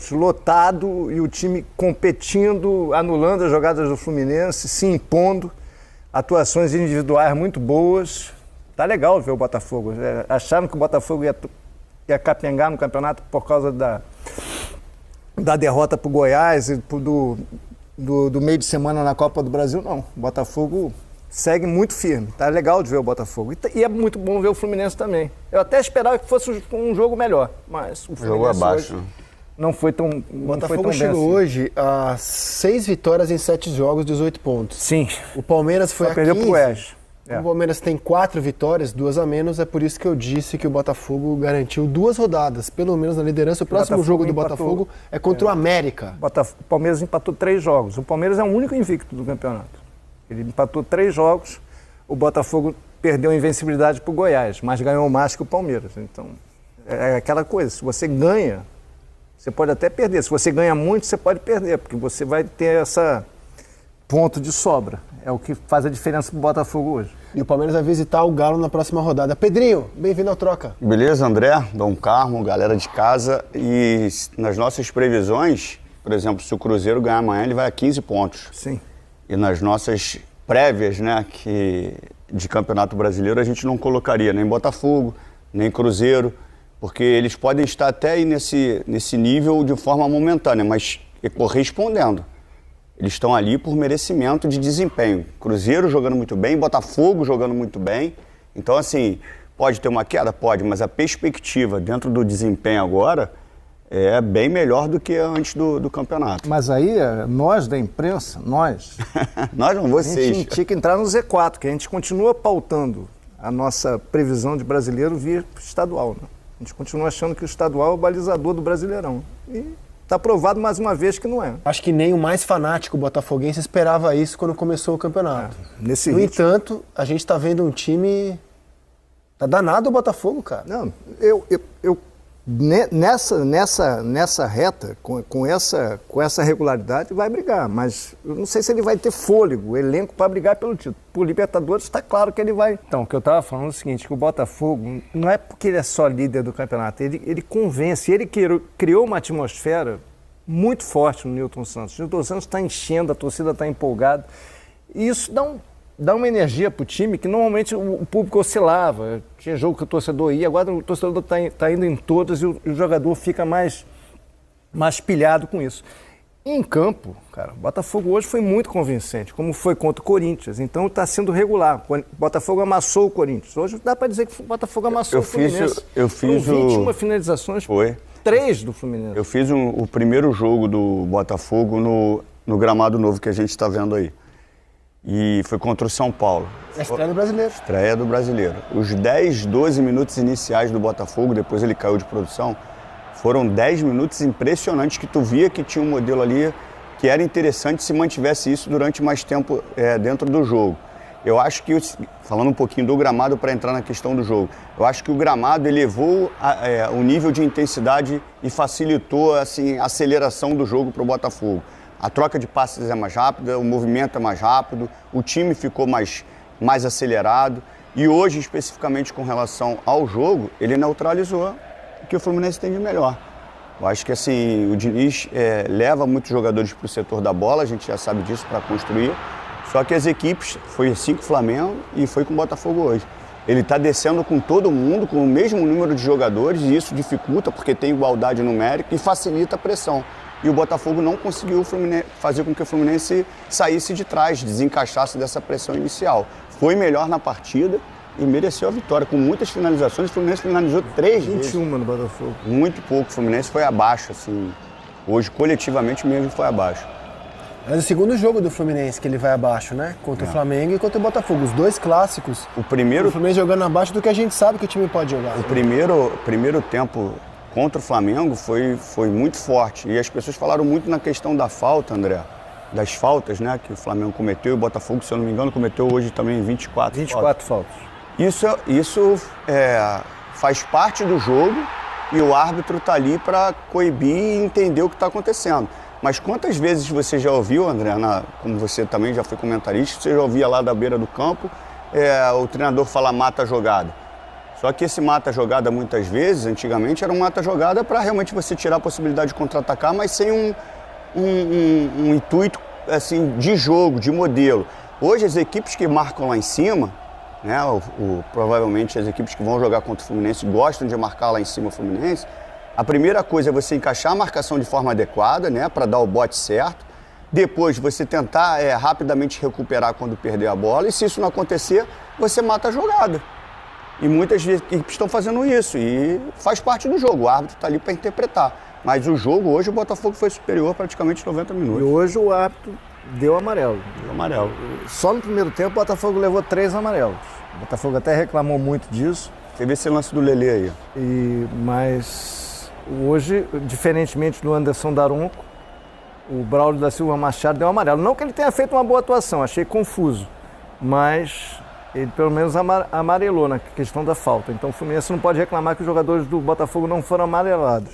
lotado e o time competindo, anulando as jogadas do Fluminense, se impondo, atuações individuais muito boas. Tá legal ver o Botafogo. Acharam que o Botafogo ia capengar no campeonato por causa da derrota para o Goiás e do meio de semana na Copa do Brasil? Não, o Botafogo segue muito firme. Tá legal de ver o Botafogo. E é muito bom ver o Fluminense também. Eu até esperava que fosse um jogo melhor, mas o Fluminense jogo abaixo. Hoje não foi tão O Botafogo chegou hoje a 6 vitórias em 7 jogos, 18 pontos. Sim. O Palmeiras foi a 15. Perdeu pro Oeste. O Palmeiras tem 4 vitórias, 2 a menos. É por isso que eu disse que o Botafogo garantiu 2 rodadas, pelo menos na liderança. O próximo jogo do Botafogo é contra o América. O Palmeiras empatou 3 jogos. O Palmeiras é o único invicto do campeonato. Ele empatou 3 jogos. O Botafogo perdeu a invencibilidade pro Goiás, mas ganhou mais que o Palmeiras. Então, é aquela coisa. Se você ganha, você pode até perder. Se você ganha muito, você pode perder, porque você vai ter essa ponto de sobra. É o que faz a diferença pro Botafogo hoje. E o Palmeiras vai visitar o Galo na próxima rodada. Pedrinho, bem-vindo ao Troca. Beleza, André, Dom Carmo, galera de casa. E nas nossas previsões, por exemplo, se o Cruzeiro ganhar amanhã, ele vai a 15 pontos. Sim. E nas nossas prévias, né, de Campeonato Brasileiro, a gente não colocaria nem Botafogo, nem Cruzeiro, porque eles podem estar até aí nesse nível de forma momentânea, mas correspondendo. Eles estão ali por merecimento de desempenho. Cruzeiro jogando muito bem, Botafogo jogando muito bem. Então, assim, pode ter uma queda? Pode, mas a perspectiva dentro do desempenho agora é bem melhor do que antes do campeonato. Mas aí, nós da imprensa, nós não, vocês. A gente tinha que entrar no Z4, que a gente continua pautando a nossa previsão de brasileiro via estadual, né? A gente continua achando que o estadual é o balizador do Brasileirão. E está provado mais uma vez que não é. Acho que nem o mais fanático botafoguense esperava isso quando começou o campeonato. No entanto, a gente está vendo um time... Tá danado o Botafogo, cara. Não, nessa reta, com essa regularidade, vai brigar. Mas eu não sei se ele vai ter fôlego, elenco para brigar pelo título. Por Libertadores está claro que ele vai. Então, o que eu estava falando é o seguinte, que o Botafogo, não é porque ele é só líder do campeonato, ele convence, ele criou uma atmosfera muito forte no Nilton Santos. O Nilton Santos está enchendo, a torcida está empolgada. E isso dá uma energia para o time que normalmente o público oscilava. Tinha jogo que o torcedor ia, agora o torcedor está indo em todas e o jogador fica mais pilhado com isso. E em campo, cara, o Botafogo hoje foi muito convincente, como foi contra o Corinthians. Então está sendo regular. O Botafogo amassou o Corinthians. Hoje dá para dizer que o Botafogo amassou o Fluminense. Eu fiz 21 finalizações, foi 3 do Fluminense. Eu fiz o primeiro jogo do Botafogo no gramado novo que a gente está vendo aí. E foi contra o São Paulo. A estreia do Brasileiro. Estreia do Brasileiro. Os 10, 12 minutos iniciais do Botafogo, depois ele caiu de produção, foram 10 minutos impressionantes que tu via que tinha um modelo ali que era interessante se mantivesse isso durante mais tempo dentro do jogo. Eu acho que, falando um pouquinho do gramado para entrar na questão do jogo, eu acho que o gramado elevou o nível de intensidade e facilitou assim, a aceleração do jogo para o Botafogo. A troca de passes é mais rápida, o movimento é mais rápido, o time ficou mais acelerado. E hoje, especificamente com relação ao jogo, ele neutralizou o que o Fluminense tem de melhor. Eu acho que assim, o Diniz leva muitos jogadores para o setor da bola, a gente já sabe disso, para construir. Só que as equipes, foi assim com o Flamengo e foi com o Botafogo hoje. Ele está descendo com todo mundo, com o mesmo número de jogadores, e isso dificulta porque tem igualdade numérica e facilita a pressão. E o Botafogo não conseguiu fazer com que o Fluminense saísse de trás, desencaixasse dessa pressão inicial. Foi melhor na partida e mereceu a vitória. Com muitas finalizações, o Fluminense finalizou 3 vezes. 21 no Botafogo. Muito pouco. O Fluminense foi abaixo, assim. Hoje, coletivamente mesmo, foi abaixo. Mas o segundo jogo do Fluminense que ele vai abaixo, né? Contra o Flamengo e contra o Botafogo. Os 2 clássicos. O Fluminense jogando abaixo do que a gente sabe que o time pode jogar. O primeiro tempo contra o Flamengo foi muito forte. E as pessoas falaram muito na questão da falta, André. Das faltas, né, que o Flamengo cometeu. E o Botafogo, se eu não me engano, cometeu hoje também 24 faltas. Isso faz parte do jogo e o árbitro está ali para coibir e entender o que está acontecendo. Mas quantas vezes você já ouviu, André, como você também já foi comentarista, você já ouvia lá da beira do campo, o treinador falar mata a jogada? Só que esse mata-jogada, muitas vezes, antigamente, era um mata-jogada para realmente você tirar a possibilidade de contra-atacar, mas sem um intuito assim, de jogo, de modelo. Hoje, as equipes que marcam lá em cima, né, provavelmente as equipes que vão jogar contra o Fluminense gostam de marcar lá em cima o Fluminense, a primeira coisa é você encaixar a marcação de forma adequada, né, para dar o bote certo. Depois, você tentar rapidamente recuperar quando perder a bola. E se isso não acontecer, você mata a jogada. E muitas equipes estão fazendo isso. E faz parte do jogo. O árbitro está ali para interpretar. Mas o jogo, hoje, o Botafogo foi superior praticamente 90 minutos. E hoje o árbitro deu amarelo. Deu amarelo. Só no primeiro tempo o Botafogo levou 3 amarelos. O Botafogo até reclamou muito disso. Teve esse lance do Lelê aí. Mas hoje, diferentemente do Anderson Daronco, o Braulio da Silva Machado deu amarelo. Não que ele tenha feito uma boa atuação, achei confuso. Mas ele pelo menos amarelou na questão da falta. Então o Fluminense não pode reclamar que os jogadores do Botafogo não foram amarelados.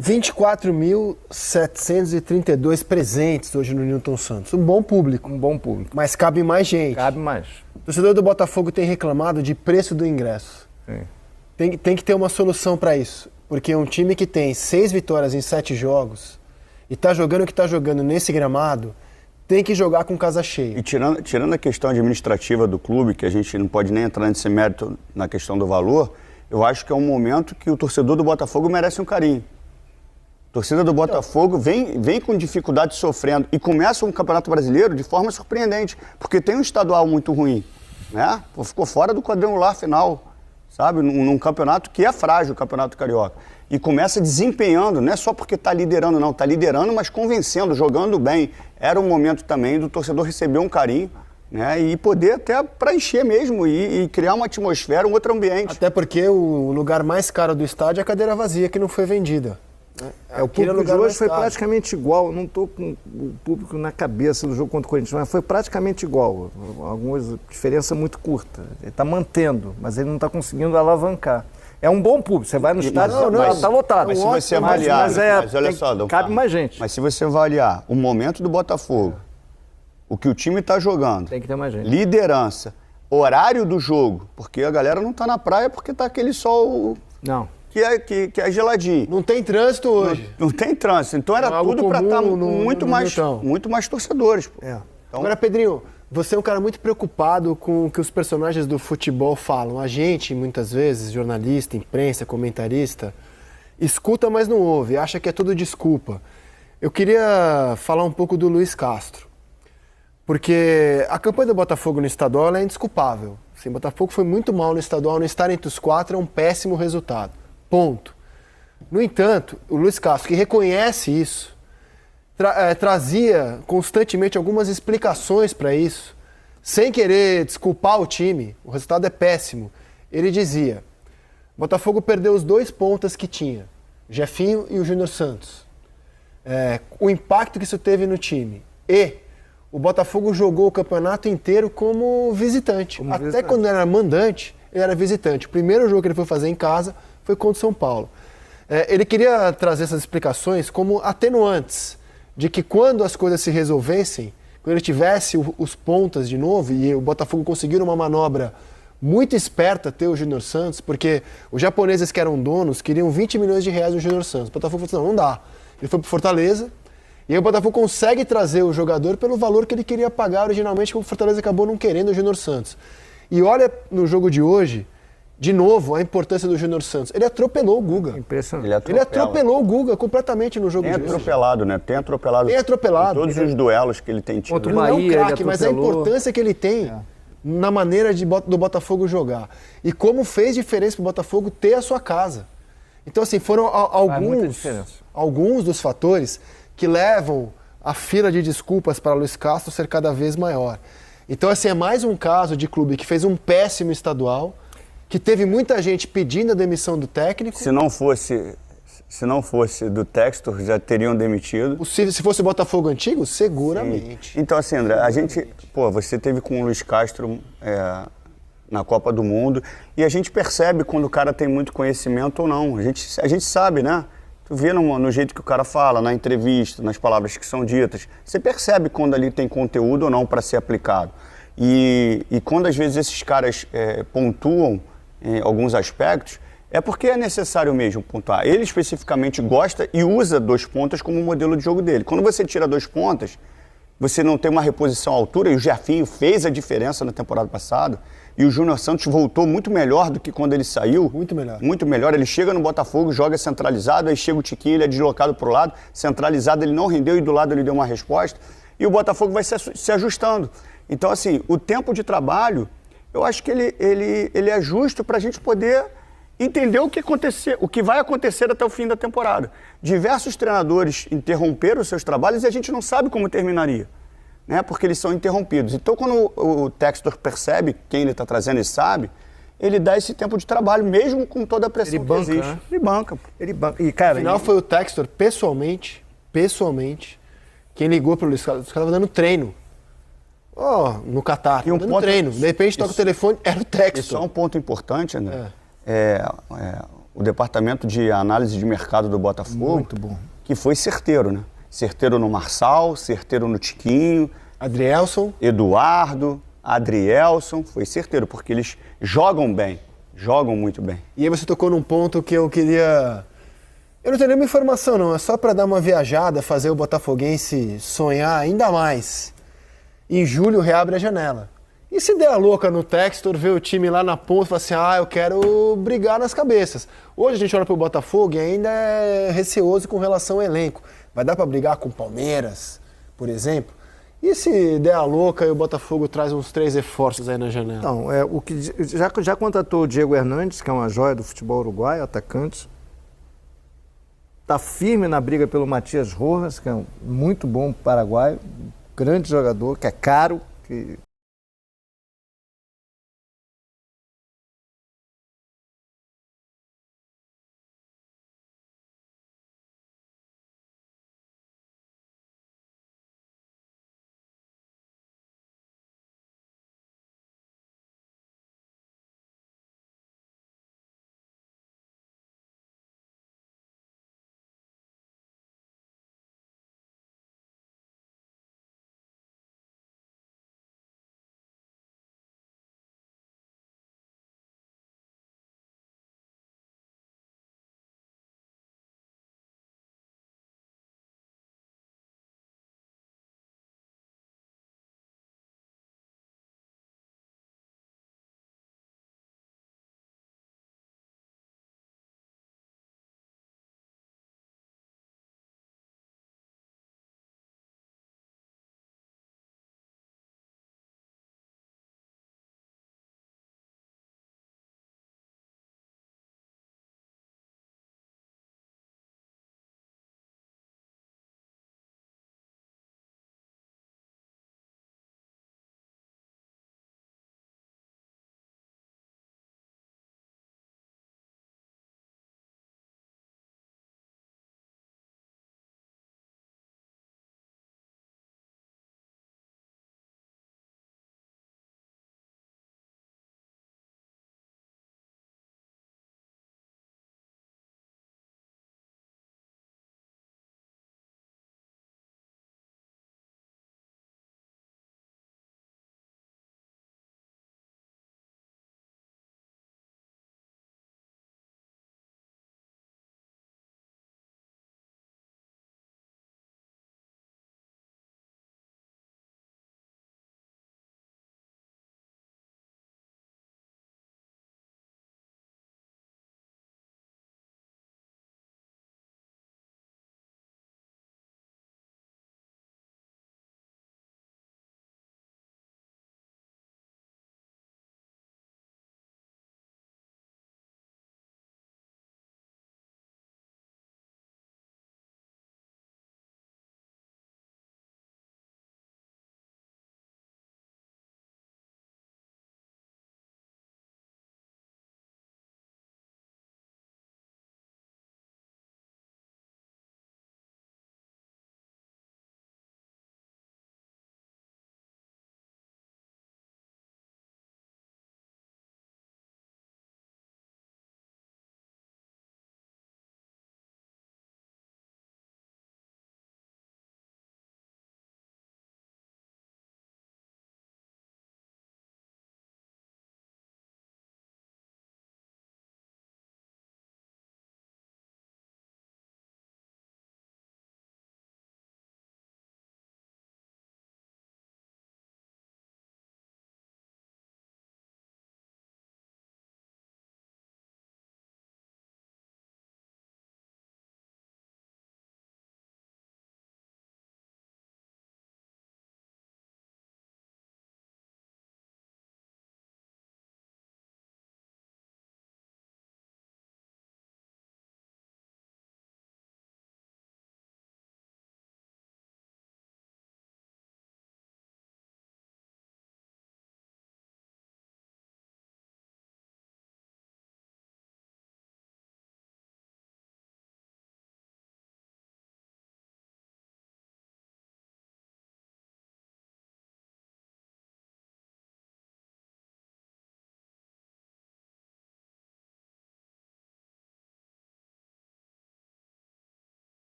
24.732 presentes hoje no Newton Santos. Um bom público. Um bom público. Mas cabe mais gente. Cabe mais. O torcedor do Botafogo tem reclamado de preço do ingresso. Sim. Tem que ter uma solução para isso. Porque um time que tem 6 vitórias em 7 jogos e está jogando o que está jogando nesse gramado, tem que jogar com casa cheia. E tirando a questão administrativa do clube, que a gente não pode nem entrar nesse mérito na questão do valor, eu acho que é um momento que o torcedor do Botafogo merece um carinho. A torcida do Botafogo vem com dificuldade, sofrendo, e começa um Campeonato Brasileiro de forma surpreendente, porque tem um estadual muito ruim, né? Ficou fora do quadrangular final, sabe? Num campeonato que é frágil, o Campeonato Carioca. E começa desempenhando, não é só porque está liderando, não. Está liderando, mas convencendo, jogando bem. Era um momento também do torcedor receber um carinho, né? E poder até preencher mesmo e criar uma atmosfera, um outro ambiente. Até porque o lugar mais caro do estádio é a cadeira vazia, que não foi vendida. O público de hoje foi praticamente igual. Não estou com o público na cabeça do jogo contra o Corinthians, mas foi praticamente igual. Algumas diferença muito curta. Ele está mantendo, mas ele não está conseguindo alavancar. É um bom público. Você vai no estádio, está lotado. Mas se você avaliar, mas olha só, Dom cabe Carlos, mais gente. Mas se você avaliar o momento do Botafogo, o que o time está jogando, tem que ter mais gente. Liderança, horário do jogo, porque a galera não está na praia porque está aquele sol. Não. Que é geladinho. Não tem trânsito hoje. Não tem trânsito. Então era tudo para estar muito mais torcedores. Pô. Então... Agora, Pedrinho, você é um cara muito preocupado com o que os personagens do futebol falam. A gente, muitas vezes, jornalista, imprensa, comentarista, escuta, mas não ouve, acha que é tudo desculpa. Eu queria falar um pouco do Luiz Castro. Porque a campanha do Botafogo no estadual é indesculpável. Assim, o Botafogo foi muito mal no estadual, não estar entre os 4 é um péssimo resultado. Ponto. No entanto, o Luiz Castro, que reconhece isso, trazia constantemente algumas explicações para isso, sem querer desculpar o time, o resultado é péssimo. Ele dizia, o Botafogo perdeu os 2 pontas que tinha, o Jefinho e o Júnior Santos. O impacto que isso teve no time. E o Botafogo jogou o campeonato inteiro como visitante. Até quando era mandante, ele era visitante. O primeiro jogo que ele foi fazer em casa foi contra o São Paulo. Ele queria trazer essas explicações como atenuantes de que quando as coisas se resolvessem, quando ele tivesse os pontas de novo, e o Botafogo conseguiu uma manobra muito esperta ter o Júnior Santos, porque os japoneses que eram donos queriam 20 milhões de reais no Júnior Santos. O Botafogo falou assim, não dá. Ele foi para Fortaleza, e aí o Botafogo consegue trazer o jogador pelo valor que ele queria pagar originalmente, que o Fortaleza acabou não querendo o Júnior Santos. E olha no jogo de hoje, de novo, a importância do Júnior Santos. Ele atropelou o Guga. Impressionante. Ele atropelou o Guga completamente no jogo de hoje. Tem atropelado, né? Tem atropelado. Em todos os duelos que ele tem tido. Ele não é um craque, mas a importância que ele tem na maneira do Botafogo jogar. E como fez diferença para o Botafogo ter a sua casa. Então, assim, foram alguns dos fatores que levam a fila de desculpas para Luiz Castro ser cada vez maior. Então, assim, é mais um caso de clube que fez um péssimo estadual, que teve muita gente pedindo a demissão do técnico. Se não fosse do Textor, já teriam demitido. Se fosse o Botafogo antigo, seguramente. Sim. Então, assim, André, você teve com o Luiz Castro na Copa do Mundo, e a gente percebe quando o cara tem muito conhecimento ou não. A gente sabe, né? Tu vê no jeito que o cara fala, na entrevista, nas palavras que são ditas. Você percebe quando ali tem conteúdo ou não para ser aplicado. E quando às vezes esses caras pontuam em alguns aspectos, é porque é necessário mesmo pontuar. Ele especificamente gosta e usa 2 pontas como modelo de jogo dele. Quando você tira 2 pontas, você não tem uma reposição à altura, e o Jefinho fez a diferença na temporada passada, e o Júnior Santos voltou muito melhor do que quando ele saiu. Muito melhor. Muito melhor. Ele chega no Botafogo, joga centralizado, aí chega o Tiquinho, ele é deslocado para o lado, centralizado ele não rendeu e do lado ele deu uma resposta, e o Botafogo vai se ajustando. Então, assim, o tempo de trabalho, eu acho que ele é justo para a gente poder entender o que vai acontecer até o fim da temporada. Diversos treinadores interromperam os seus trabalhos e a gente não sabe como terminaria, né? Porque eles são interrompidos. Então, quando o Textor percebe quem ele está trazendo e sabe, ele dá esse tempo de trabalho, mesmo com toda a pressão que existe. Né? Ele banca. Ele banca. E, cara, Afinal, foi o Textor, pessoalmente, quem ligou para o Luiz Carlos. Os caras estavam dando treino. No Catar. E um dando ponto- treino. De repente, toca o telefone, era o Textor. Isso é um ponto importante, André. O departamento de análise de mercado do Botafogo, Muito bom. que foi certeiro, né? Certeiro no Marçal, certeiro no Tiquinho, Adrielson. Eduardo, Adrielson, foi certeiro, porque eles jogam bem, jogam muito bem. E aí você tocou num ponto que eu queria... Eu não tenho nenhuma informação, não. É só para dar uma viajada, fazer o botafoguense sonhar ainda mais. Em julho, reabre a janela. E se der a louca no Textor, ver o time lá na ponta e falar assim, eu quero brigar nas cabeças. Hoje a gente olha pro Botafogo e ainda é receoso com relação ao elenco. Vai dar para brigar com o Palmeiras, por exemplo? E se der a louca e o Botafogo traz uns 3 reforços aí na janela? Então, o que já contratou o Diego Hernandes, que é uma joia do futebol uruguaio, atacante. Está firme na briga pelo Matias Rojas, que é um muito bom paraguaio, grande jogador, que é caro, que